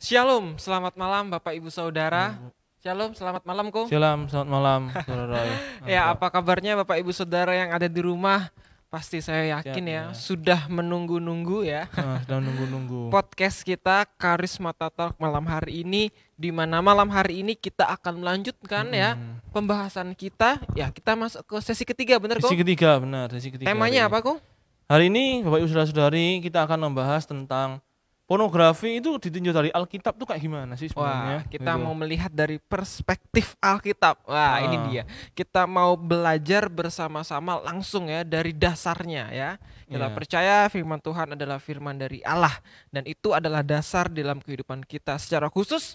Shalom, selamat malam Bapak Ibu Saudara. Shalom, selamat malam Ko. Shalom, selamat malam, Saudara Roy. Ya, apa kabarnya Bapak Ibu Saudara yang ada di rumah? Pasti saya yakin Sehat, ya, ya. sudah menunggu-nunggu ya. Sedang nunggu-nunggu. Podcast kita Karismata Talk malam hari ini, di mana malam hari ini kita akan melanjutkan ya pembahasan kita. Ya, kita masuk ke sesi ketiga, benar Ko? Sesi ketiga, benar. Sesi ketiga. Temanya apa Ko? Hari ini, Bapak Ibu Saudara-saudari, kita akan membahas tentang pornografi itu ditinjau dari Alkitab tuh kayak gimana sih sebenarnya? Wah, kita gitu. mau melihat dari perspektif Alkitab. Wah, ini dia. Kita mau belajar bersama-sama langsung ya dari dasarnya ya. Kita percaya firman Tuhan adalah firman dari Allah dan itu adalah dasar dalam kehidupan kita. Secara khusus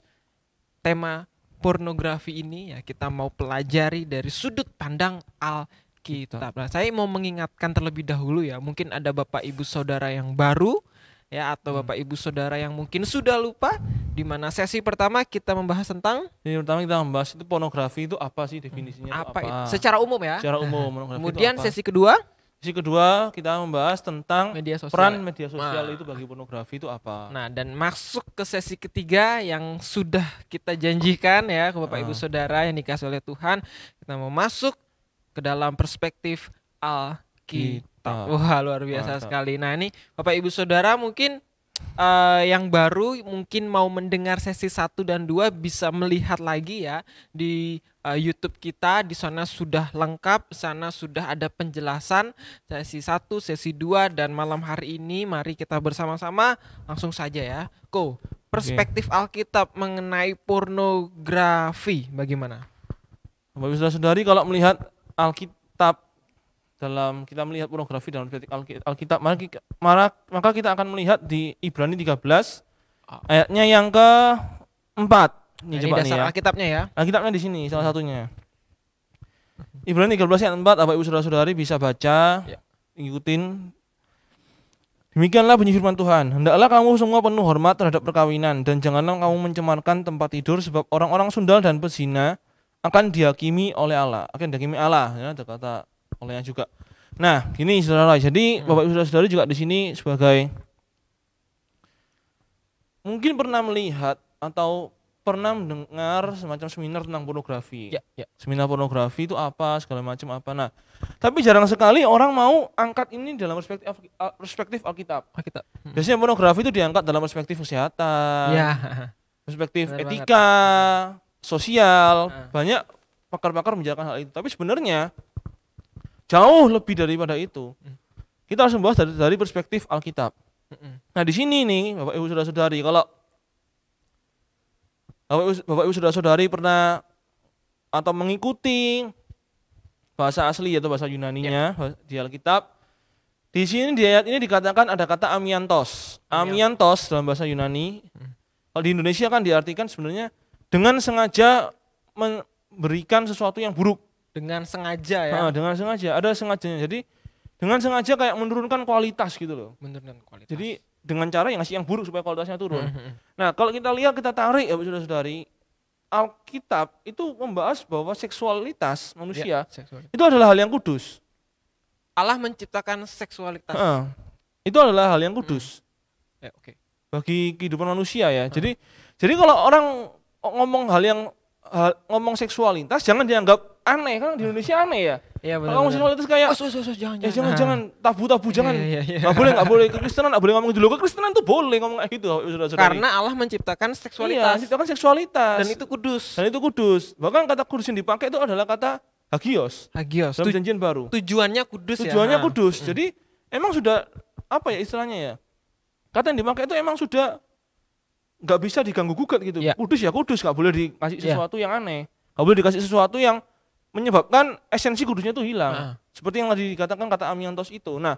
tema pornografi ini ya kita mau pelajari dari sudut pandang Alkitab. Nah, saya mau mengingatkan terlebih dahulu ya, mungkin ada Bapak Ibu Saudara yang baru ya atau Bapak Ibu Saudara yang mungkin sudah lupa, di mana sesi pertama kita membahas tentang pertama kita membahas itu pornografi itu apa sih definisinya? apa itu? Secara umum ya. Secara umum, pornografi Kemudian itu apa? sesi kedua kita membahas tentang media sosial. peran media sosial itu bagi pornografi itu apa. Nah, dan masuk ke sesi ketiga yang sudah kita janjikan ya ke Bapak Ibu Saudara yang dikasih oleh Tuhan, kita mau masuk ke dalam perspektif Alkitab. Wah, luar biasa sekali. Nah, ini Bapak Ibu Saudara mungkin yang baru mungkin mau mendengar sesi 1 dan 2 bisa melihat lagi ya di YouTube kita. Di sana sudah lengkap, di sana sudah ada penjelasan sesi 1, sesi 2 dan malam hari ini mari kita bersama-sama langsung saja ya. Ko, perspektif Alkitab mengenai pornografi bagaimana? Bapak Ibu Saudara-saudari, kalau melihat Alkitab dalam kita melihat pornografi dalam perspektif Alkitab, maka kita akan melihat di Ibrani 13 ayatnya yang ke-4. Ini coba dasar nih ya. Alkitabnya ya. Alkitabnya di sini salah satunya. Ibrani 13 ayat 4, Bapak Ibu Saudara-saudari bisa baca, ikutin. Demikianlah bunyi firman Tuhan, hendaklah kamu semua penuh hormat terhadap perkawinan dan janganlah kamu mencemarkan tempat tidur sebab orang-orang sundal dan pezina akan dihakimi oleh Allah. Akan dihakimi Allah, ya, ada kata olehnya juga. Nah, gini saudara, jadi Bapak Ibu Saudara juga di sini sebagai mungkin pernah melihat atau pernah mendengar semacam seminar tentang pornografi. Seminar pornografi itu apa, segala macam apa. Nah, tapi jarang sekali orang mau angkat ini dalam perspektif Alkitab. Biasanya pornografi itu diangkat dalam perspektif kesehatan, perspektif etika, sosial. Banyak pakar-pakar membicarakan hal itu. Tapi sebenarnya jauh lebih daripada itu. Kita harus membahas dari perspektif Alkitab. Nah, di sini nih, Bapak Ibu Saudara-saudari, kalau Bapak Ibu Saudara-saudari pernah atau mengikuti bahasa asli atau bahasa Yunaninya di Alkitab, di sini di ayat ini dikatakan ada kata amiantos. Amiantos dalam bahasa Yunani. Kalau di Indonesia kan diartikan sebenarnya dengan sengaja memberikan sesuatu yang buruk. Dengan sengaja ya. Dengan sengaja, ada sengajanya. Jadi dengan sengaja kayak menurunkan kualitas gitu loh. Menurunkan kualitas. Jadi dengan cara yang ngasih yang buruk supaya kualitasnya turun. Nah, kalau kita lihat, kita tarik ya saudara-saudari, Alkitab itu membahas bahwa seksualitas manusia itu adalah hal yang kudus. Allah menciptakan seksualitas. Itu adalah hal yang kudus. Bagi kehidupan manusia ya. Jadi kalau orang ngomong ngomong seksualitas jangan dianggap aneh, kan di Indonesia aneh ya. Kalau ngomong seksualitas kayak jangan tabu jangan. Enggak boleh. Kekristenan enggak boleh ngomong gitu loh. Kekristenan tuh boleh ngomong kayak gitu. Karena Allah menciptakan seksualitas. Menciptakan seksualitas. Dan itu kudus. Bahkan kata kudus yang dipakai itu adalah kata hagios. Dalam perjanjian baru. Tujuannya kudus. Jadi emang sudah apa ya istilahnya ya? Kata yang dipakai itu emang sudah nggak bisa diganggu gugat gitu. Kudus ya kudus, nggak boleh dikasih sesuatu yang aneh, nggak boleh dikasih sesuatu yang menyebabkan esensi kudusnya itu hilang. Seperti yang tadi dikatakan kata amiantos itu. Nah,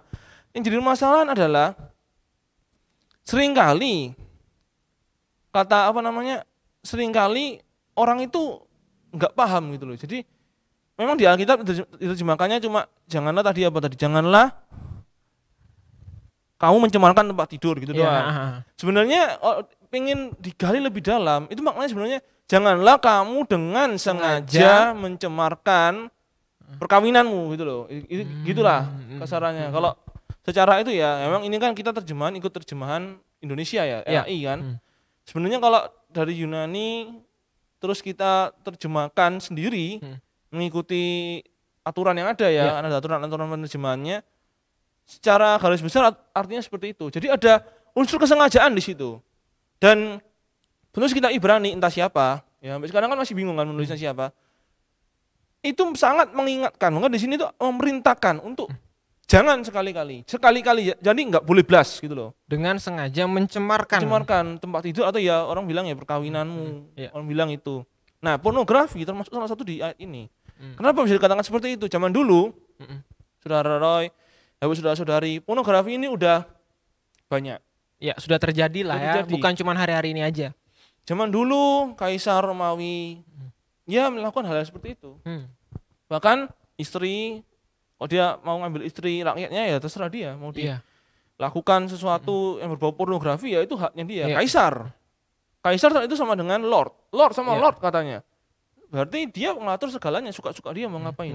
yang jadi masalah adalah seringkali seringkali orang itu nggak paham gitu loh. Jadi memang di Alkitab diterjemahkannya cuma janganlah kamu mencemarkan tempat tidur gitu doang. Sebenarnya pengen digali lebih dalam, itu maknanya sebenarnya janganlah kamu dengan sengaja mencemarkan perkawinanmu gitu loh. Gitulah kasarannya. Kalau secara itu ya memang ini kan kita ikut terjemahan Indonesia ya, RAI kan. Sebenarnya kalau dari Yunani terus kita terjemahkan sendiri mengikuti aturan yang ada ya, ada aturan-aturan penerjemahannya. Secara garis besar artinya seperti itu. Jadi ada unsur kesengajaan di situ. Dan penulis kita Ibrani entah siapa, ya sampai sekarang kan masih bingung kan menulisnya siapa. Itu sangat mengingatkan, maka di sini tuh memerintahkan untuk jangan sekali-kali jadi nggak boleh blas gitu loh. Dengan sengaja mencemarkan Tempat tidur atau ya orang bilang ya perkawinanmu, orang bilang itu. Nah pornografi termasuk salah satu di ayat ini. Kenapa bisa dikatakan seperti itu? Zaman dulu, Saudara Roy, saudara-saudari, pornografi ini udah banyak. Ya sudah terjadi lah ya, bukan cuma hari-hari ini aja. Zaman dulu Kaisar Romawi ya melakukan hal seperti itu. Bahkan istri, kalau dia mau ngambil istri rakyatnya ya terserah dia, mau dia lakukan sesuatu yang berbau pornografi ya itu haknya dia. Kaisar itu sama dengan Lord sama Lord katanya. Berarti dia mengatur segalanya, suka-suka dia mau ngapain.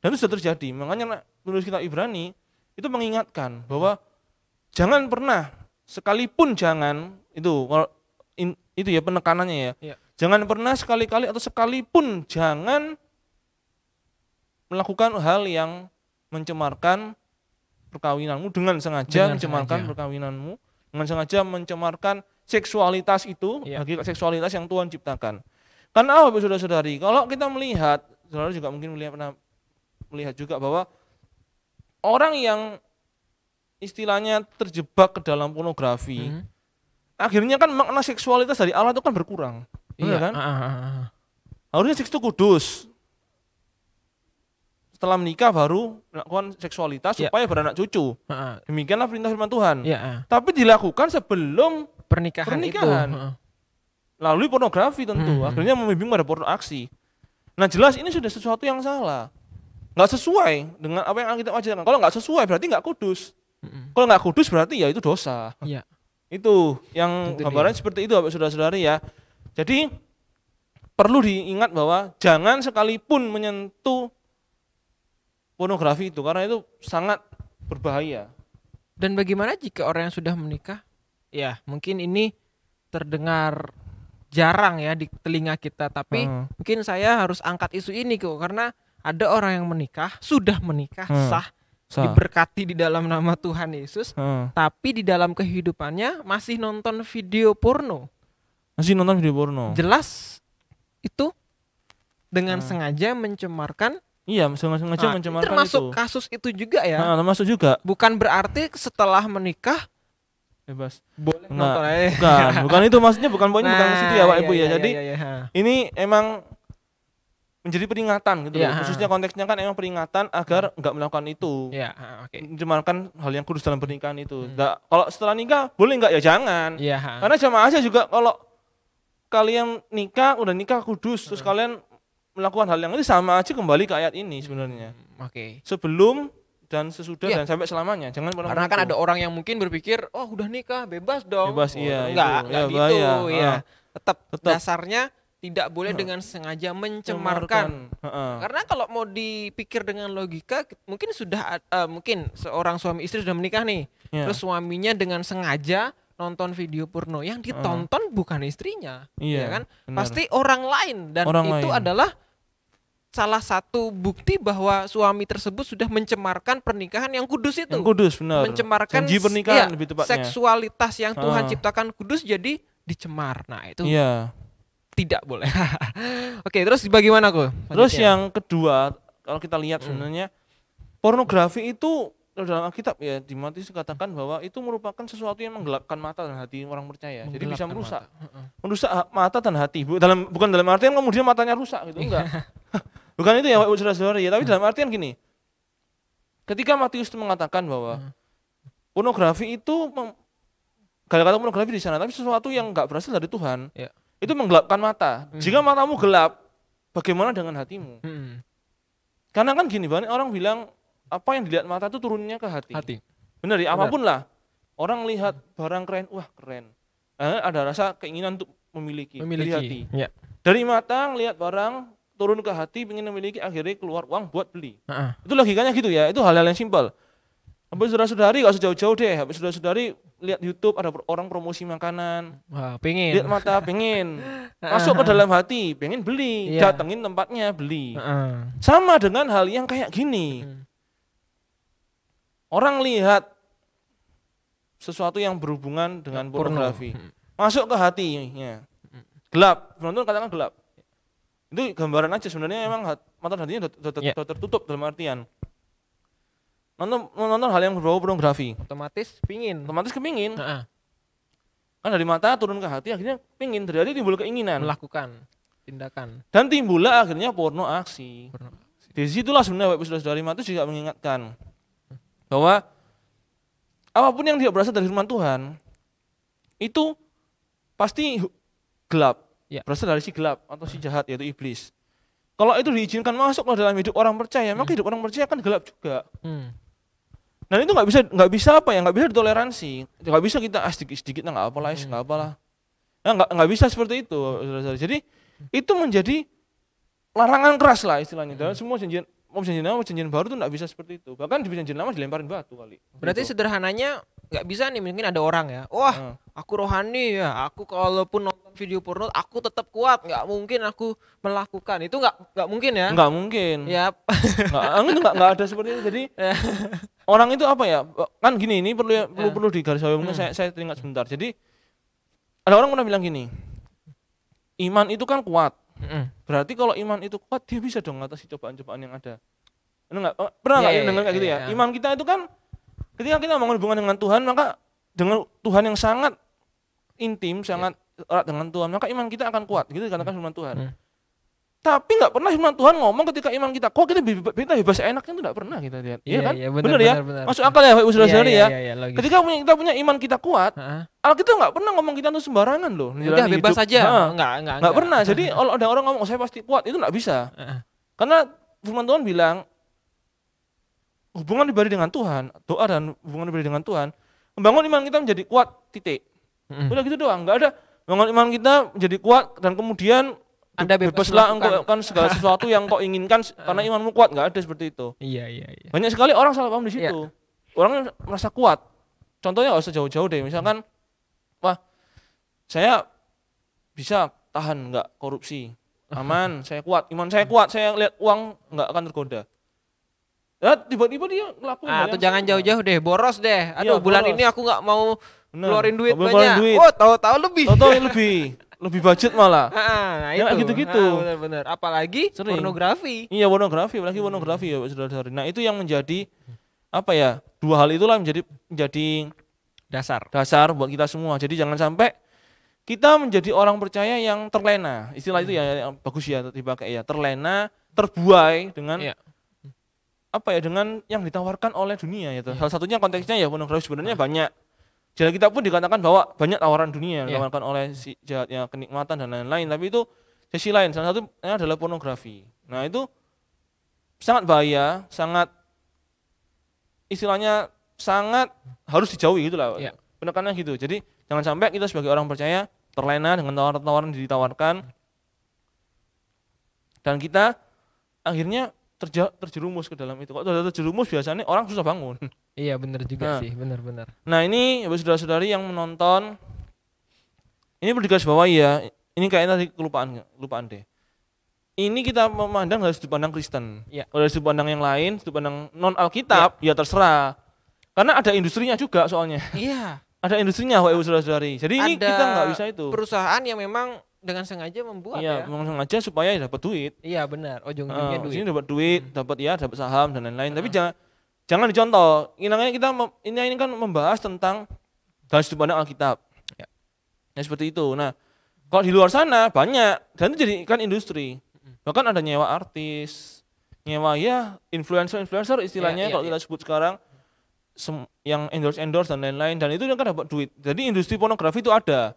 Dan itu sudah terjadi. Makanya penulis kitab Ibrani itu mengingatkan bahwa jangan pernah, sekalipun jangan, itu ya penekanannya ya. Jangan pernah sekali-kali atau sekalipun jangan melakukan hal yang mencemarkan perkawinanmu dengan sengaja mencemarkan perkawinanmu, dengan sengaja mencemarkan seksualitas itu, hakikat seksualitas yang Tuhan ciptakan. Karena apa saudara-saudari? Kalau kita melihat, saudara juga mungkin pernah melihat juga bahwa orang yang istilahnya terjebak ke dalam pornografi, akhirnya kan makna seksualitas dari Allah itu kan berkurang, benar kan? Harusnya seks itu kudus. Setelah menikah baru melakukan seksualitas supaya beranak cucu. Demikianlah perintah firman Tuhan. Tapi dilakukan sebelum pernikahan. Itu. Lalu pornografi tentu, akhirnya membimbing pada porno aksi. Nah jelas ini sudah sesuatu yang salah. Nggak sesuai dengan apa yang kita ajarkan. Kalau nggak sesuai berarti nggak kudus. Kalau nggak kudus berarti ya itu dosa. Itu yang gambarannya seperti itu saudara-saudari ya. Jadi perlu diingat bahwa jangan sekalipun menyentuh pornografi itu karena itu sangat berbahaya. Dan bagaimana jika orang yang sudah menikah? Ya mungkin ini terdengar jarang ya di telinga kita, tapi mungkin saya harus angkat isu ini kok, karena ada orang yang sudah menikah sah, diberkati di dalam nama Tuhan Yesus, tapi di dalam kehidupannya masih nonton video porno. Jelas itu dengan sengaja mencemarkan. Iya, sengaja mencemarkan termasuk itu. Kasus itu juga ya. Termasuk juga. Bukan berarti setelah menikah bebas. Boleh nonton aja. Bukan itu maksudnya, bukan poinnya, bukan ke situ ya Pak Ibu ya. Jadi ini emang menjadi peringatan gitu loh. Khususnya konteksnya kan emang peringatan agar enggak melakukan itu. Mencemarkan hal yang kudus dalam pernikahan itu. Kalau setelah nikah boleh enggak ya jangan. Karena jamaah aja juga kalau kalian udah nikah kudus terus kalian melakukan hal yang itu sama aja kembali ke ayat ini sebenarnya. Sebelum dan sesudah dan sampai selamanya. Jangan pernah. Karena kan ada orang yang mungkin berpikir, oh udah nikah bebas dong. Bebas enggak gitu ya. Tetap dasarnya tidak boleh dengan sengaja mencemarkan. Karena kalau mau dipikir dengan logika, mungkin sudah mungkin seorang suami istri sudah menikah nih, terus suaminya dengan sengaja nonton video porno, yang ditonton bukan istrinya, ya kan? Benar. Pasti orang lain, dan itu adalah salah satu bukti bahwa suami tersebut sudah mencemarkan pernikahan yang kudus itu. Yang kudus, benar. Mencemarkan janji pernikahan lebih tepatnya. Seksualitas yang Tuhan ciptakan kudus jadi dicemar. Nah itu tidak boleh. Oke, terus bagaimana kok? Terus yang kedua, kalau kita lihat sebenarnya pornografi itu dalam Alkitab ya di Matius dikatakan bahwa itu merupakan sesuatu yang menggelapkan mata dan hati orang percaya. Jadi bisa merusak mata dan hati. Bukan dalam artian kemudian matanya rusak gitu, enggak. Bukan itu ya Pak Saudara-saudara ya, tapi dalam artian gini. Ketika Matius itu mengatakan bahwa pornografi itu kata pornografi di sana tapi sesuatu yang enggak berasal dari Tuhan. Itu menggelapkan mata. Jika matamu gelap, bagaimana dengan hatimu? Karena kan gini, banyak orang bilang apa yang dilihat mata itu turunnya ke hati. Benar ya, apapun lah. Orang lihat barang keren, wah keren. Ada rasa keinginan untuk memiliki. Dari hati. Dari mata ngelihat barang, turun ke hati, ingin memiliki, akhirnya keluar uang buat beli. Itu logikanya gitu ya, itu hal-hal yang simpel. Habis saudara-saudari gak usah jauh-jauh deh, habis saudara-saudari lihat YouTube ada orang promosi makanan. Wah, pengen. Lihat mata pengen. Masuk ke dalam hati, pengen beli, datengin tempatnya beli. Sama dengan hal yang kayak gini. Orang lihat sesuatu yang berhubungan dengan pornografi. Masuk ke hatinya. Gelap, penonton katakan gelap. Itu gambaran aja sebenarnya emang mata hatinya udah tertutup dalam artian. Nonton hal yang berbau pornografi. Otomatis kepingin. Kan dari mata turun ke hati akhirnya pingin, dari hati timbul keinginan. Melakukan tindakan. Dan timbullah akhirnya porno aksi. Di situlah sebenarnya Bapak Saudara-saudari itu juga mengingatkan bahwa apapun yang tidak berasal dari firman Tuhan itu pasti gelap, berasal dari si gelap atau si jahat yaitu iblis. Kalau itu diizinkan masuk dalam hidup orang percaya, maka hidup orang percaya kan gelap juga. Dan itu nggak bisa ditoleransi, nggak bisa kita sedikit nggak apalah, nggak bisa seperti itu. Jadi itu menjadi larangan keras lah istilahnya. Dalam semua janjian baru tuh nggak bisa seperti itu. Bahkan di janjian lama dilemparin batu kali. Berarti gitu. Sederhananya nggak bisa nih, mungkin ada orang ya, wah aku rohani ya, aku kalaupun nonton video porno aku tetap kuat, nggak mungkin aku melakukan itu, nggak mungkin ya? Nggak mungkin. Ya. Nggak ada seperti itu. Jadi orang itu apa ya? Kan gini, ini perlu digarisbawahi. Mungkin saya teringat sebentar. Jadi ada orang pernah bilang gini, iman itu kan kuat. Berarti kalau iman itu kuat, dia bisa dong mengatasi cobaan-cobaan yang ada. Pernah nggak dengar kayak gitu ya? Iman kita itu kan ketika kita membangun hubungan dengan Tuhan, maka dengan Tuhan yang sangat intim, sangat erat dengan Tuhan, maka iman kita akan kuat. Gitu dikatakan firman Tuhan. Tapi nggak pernah firman Tuhan ngomong ketika iman kita kok kita bebas enaknya itu nggak pernah kita lihat. Iya kan? Benar ya? Masuk akal ya Bapak Saudara ya. Ketika kita punya iman kita kuat, Alkitab nggak pernah ngomong kita itu sembarangan loh. Udah bebas saja. Nggak pernah. Jadi kalau ada orang ngomong saya pasti kuat, itu nggak bisa. Karena firman Tuhan bilang hubungan pribadi dengan Tuhan, doa dan hubungan pribadi dengan Tuhan, membangun iman kita menjadi kuat, titik. Udah gitu doang. Nggak ada membangun iman kita menjadi kuat dan kemudian Anda bebaslah engkau kan segala sesuatu yang kau inginkan karena imanmu kuat, nggak ada seperti itu. Iya. Banyak sekali orang salah paham di situ. Orang merasa kuat. Contohnya nggak usah jauh-jauh deh. Misalkan, wah, saya bisa tahan nggak korupsi, aman, saya kuat, iman saya kuat, saya lihat uang nggak akan tergoda. Ya, tiba-tiba dia ngelakuin. Atau jangan jauh-jauh deh, boros deh. Aduh, bulan ini aku nggak mau keluarin duit banyak. Oh, tahu-tahu lebih budget malah. Nah, itu gitu-gitu. Benar-benar. Apalagi pornografi. Iya, apalagi pornografi ya, saudara-saudari. Nah, itu yang menjadi apa ya? Dua hal itulah menjadi dasar buat kita semua. Jadi jangan sampai kita menjadi orang percaya yang terlena. Istilah itu ya yang bagus ya dipakai ya. Terlena, terbuai dengan dengan yang ditawarkan oleh dunia ya. Salah satunya konteksnya ya pornografi sebenarnya banyak. Jadi kita pun dikatakan bahwa banyak tawaran dunia yang ditawarkan oleh si jahatnya, kenikmatan dan lain-lain. Tapi itu sisi lain, salah satunya adalah pornografi. Nah itu sangat bahaya, sangat istilahnya sangat harus dijauhi gitu lah. Penekanannya gitu. Jadi jangan sampai kita sebagai orang percaya terlena dengan tawaran-tawaran yang ditawarkan dan kita akhirnya terjerumus ke dalam itu. Kalau sudah terjerumus biasanya orang susah bangun. Iya benar juga sih, benar. Nah ini saudara-saudari yang menonton, ini perlu digarisbawahi ya. Ini kayaknya tadi kelupaan deh. Ini kita memandang dari sudut pandang Kristen. Kalau dari sudut pandang yang lain, sudut pandang non Alkitab, ya terserah. Karena ada industrinya juga soalnya. Iya. Ada industrinya, Bapak Ibu saudara-saudari. Jadi ini kita nggak bisa itu. Perusahaan yang memang dengan sengaja membuat memang sengaja supaya dapat duit. Iya benar. Ujung-ujungnya duit. Sini dapat duit, dapat saham dan lain-lain. Tapi jangan dicontoh. Ini kan membahas tentang dari sudut pandang Alkitab. Ya seperti itu. Nah, kalau di luar sana banyak dan itu jadikan industri. Bahkan ada nyewa artis, nyewa influencer istilahnya kalau kita sebut sekarang yang endorse dan lain-lain, dan itu kan dapat duit. Jadi industri pornografi itu ada.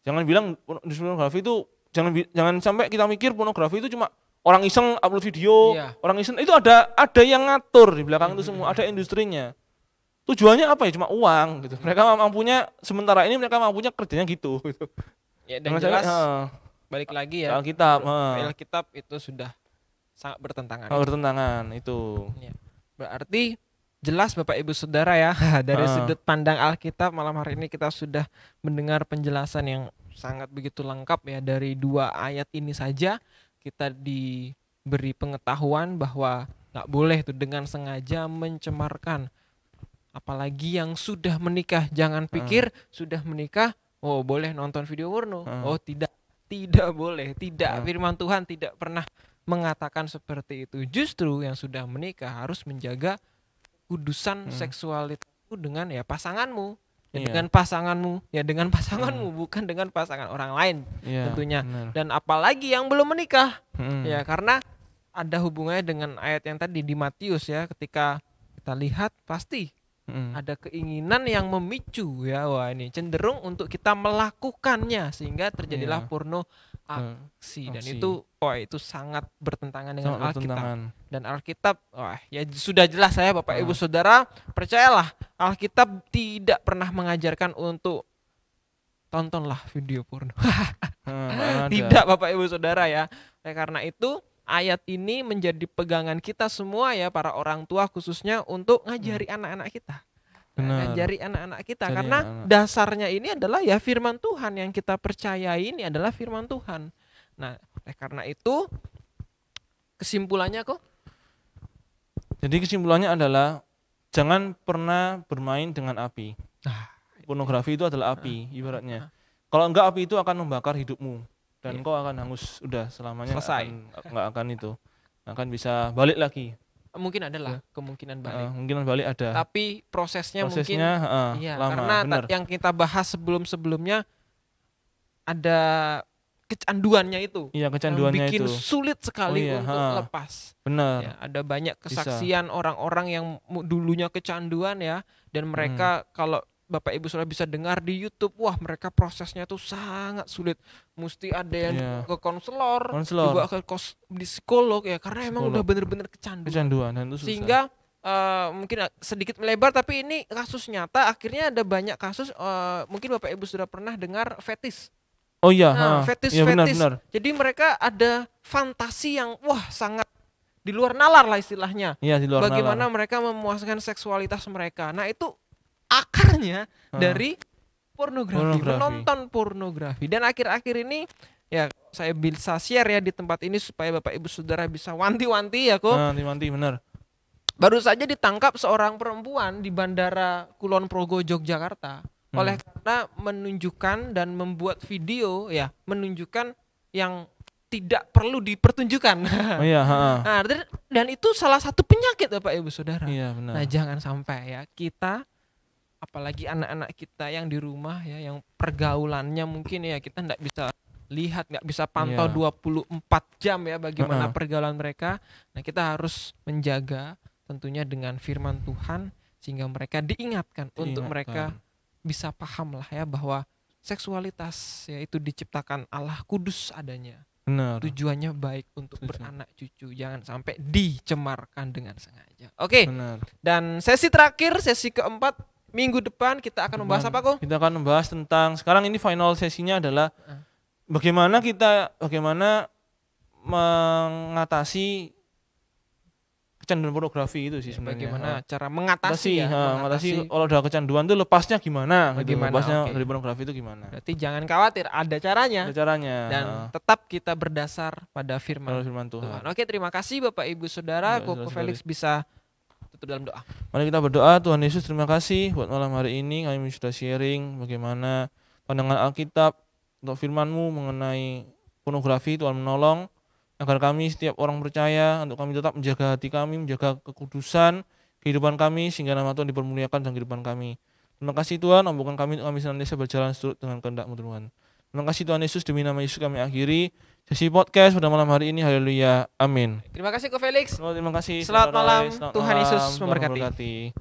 Jangan bilang industri pornografi itu jangan sampai kita mikir pornografi itu cuma orang iseng upload video, orang iseng itu ada yang ngatur di belakang itu semua, ada industrinya. Tujuannya apa ya? Cuma uang gitu. Mereka mampunya sementara ini mereka mampunya kerjanya gitu. Ya dan jelas balik lagi ya. Alkitab itu sudah sangat bertentangan. Bertentangan itu. Ya. Berarti jelas Bapak Ibu Saudara ya. Dari sudut pandang Alkitab malam hari ini kita sudah mendengar penjelasan yang sangat begitu lengkap ya. Dari 2 ayat ini saja kita diberi pengetahuan bahwa nggak boleh tuh dengan sengaja mencemarkan. Apalagi yang sudah menikah. Jangan pikir sudah menikah, oh boleh nonton video porno. Oh tidak boleh. Tidak, firman Tuhan tidak pernah mengatakan seperti itu. Justru yang sudah menikah harus menjaga kudusan seksualitasmu dengan ya pasanganmu. Dengan pasanganmu, bukan dengan pasangan orang lain tentunya. Benar. Dan apalagi yang belum menikah. Ya, karena ada hubungannya dengan ayat yang tadi di Matius ya, ketika kita lihat pasti ada keinginan yang memicu ya, wah ini cenderung untuk kita melakukannya sehingga terjadilah porno aksi. Dan itu sangat bertentangan dengan Alkitab. Dan Alkitab ya sudah jelas saya Bapak Ibu Saudara, percayalah Alkitab tidak pernah mengajarkan untuk tontonlah video porno. Tidak Bapak Ibu Saudara ya. Karena itu ayat ini menjadi pegangan kita semua ya, para orang tua khususnya, untuk ngajari anak-anak kita. Ngajari anak-anak kita. Karena dasarnya ini adalah ya firman Tuhan, yang kita percayai ini adalah firman Tuhan. Nah, karena itu kesimpulannya kok? Jadi kesimpulannya adalah jangan pernah bermain dengan api. Pornografi itu adalah api ibaratnya. Kalau enggak, api itu akan membakar hidupmu. Dan kau akan hangus, udah selamanya. Selesai. Nggak akan itu, akan bisa balik lagi. Mungkin adalah kemungkinan balik. Mungkin balik ada. Tapi prosesnya mungkin lama. Karena yang kita bahas sebelum-sebelumnya ada kecanduannya itu. Iya, kecanduannya bikin itu sulit sekali untuk lepas. Benar. Ya, ada banyak kesaksian orang-orang yang dulunya kecanduan ya, dan mereka kalau Bapak Ibu Saudara bisa dengar di YouTube, wah mereka prosesnya tuh sangat sulit. Mesti ada yang ke konselor, juga ke psikolog ya, karena emang udah bener-bener kecanduan. Dan itu susah. Sehingga mungkin sedikit melebar, tapi ini kasus nyata. Akhirnya ada banyak kasus, mungkin Bapak Ibu sudah pernah dengar fetis. Oh iya, fetis. Benar. Jadi mereka ada fantasi yang sangat di luar nalar lah istilahnya. Iya, di luar Bagaimana mereka memuaskan seksualitas mereka. Nah, itu akarnya dari pornografi, menonton pornografi. Dan akhir-akhir ini ya saya bisa share ya di tempat ini supaya Bapak Ibu Saudara bisa wanti-wanti ya kok. Wanti-wanti benar. Baru saja ditangkap seorang perempuan di Bandara Kulon Progo, Yogyakarta, oleh karena menunjukkan dan membuat video ya, menunjukkan yang tidak perlu dipertunjukkan. Nah, dan itu salah satu penyakit Bapak Ibu Saudara. Iya, benar. Nah, jangan sampai ya kita, apalagi anak-anak kita yang di rumah ya, yang pergaulannya mungkin ya kita nggak bisa lihat, nggak bisa pantau 24 jam ya bagaimana pergaulan mereka. Nah, kita harus menjaga tentunya dengan firman Tuhan sehingga mereka diingatkan untuk mereka bisa paham lah ya bahwa seksualitas ya itu diciptakan Allah kudus adanya. Benar. Tujuannya baik untuk beranak cucu, jangan sampai dicemarkan dengan sengaja. Oke. Dan sesi terakhir, sesi keempat, minggu depan kita akan membahas apa kok? Kita akan membahas tentang, sekarang ini final sesinya adalah bagaimana mengatasi kecanduan pornografi itu sih sebenarnya. Bagaimana cara mengatasi kalau udah kecanduan tuh lepasnya gimana? Lepasnya dari pornografi itu gimana? Berarti jangan khawatir, ada caranya. Dan tetap kita berdasar pada firman Tuhan. Oke, terima kasih Bapak Ibu Saudara. Koko Felix bisa tutup dalam doa. Mari kita berdoa. Tuhan Yesus, terima kasih buat malam hari ini kami sudah sharing bagaimana pandangan Alkitab untuk firman-Mu mengenai pornografi. Tuhan menolong agar kami setiap orang percaya, untuk kami tetap menjaga hati kami, menjaga kekudusan kehidupan kami, sehingga nama Tuhan dipermuliakan dalam kehidupan kami. Terima kasih Tuhan, ampunkan kami untuk kami senantiasa berjalan seturut dengan kehendak-Mu Tuhan. Terima kasih Tuhan Yesus, demi nama Yesus kami akhiri sesi podcast pada malam hari ini. Haleluya, amin. Terima kasih Ko Felix. Terima kasih. Selamat malam, Tuhan Yesus memberkati.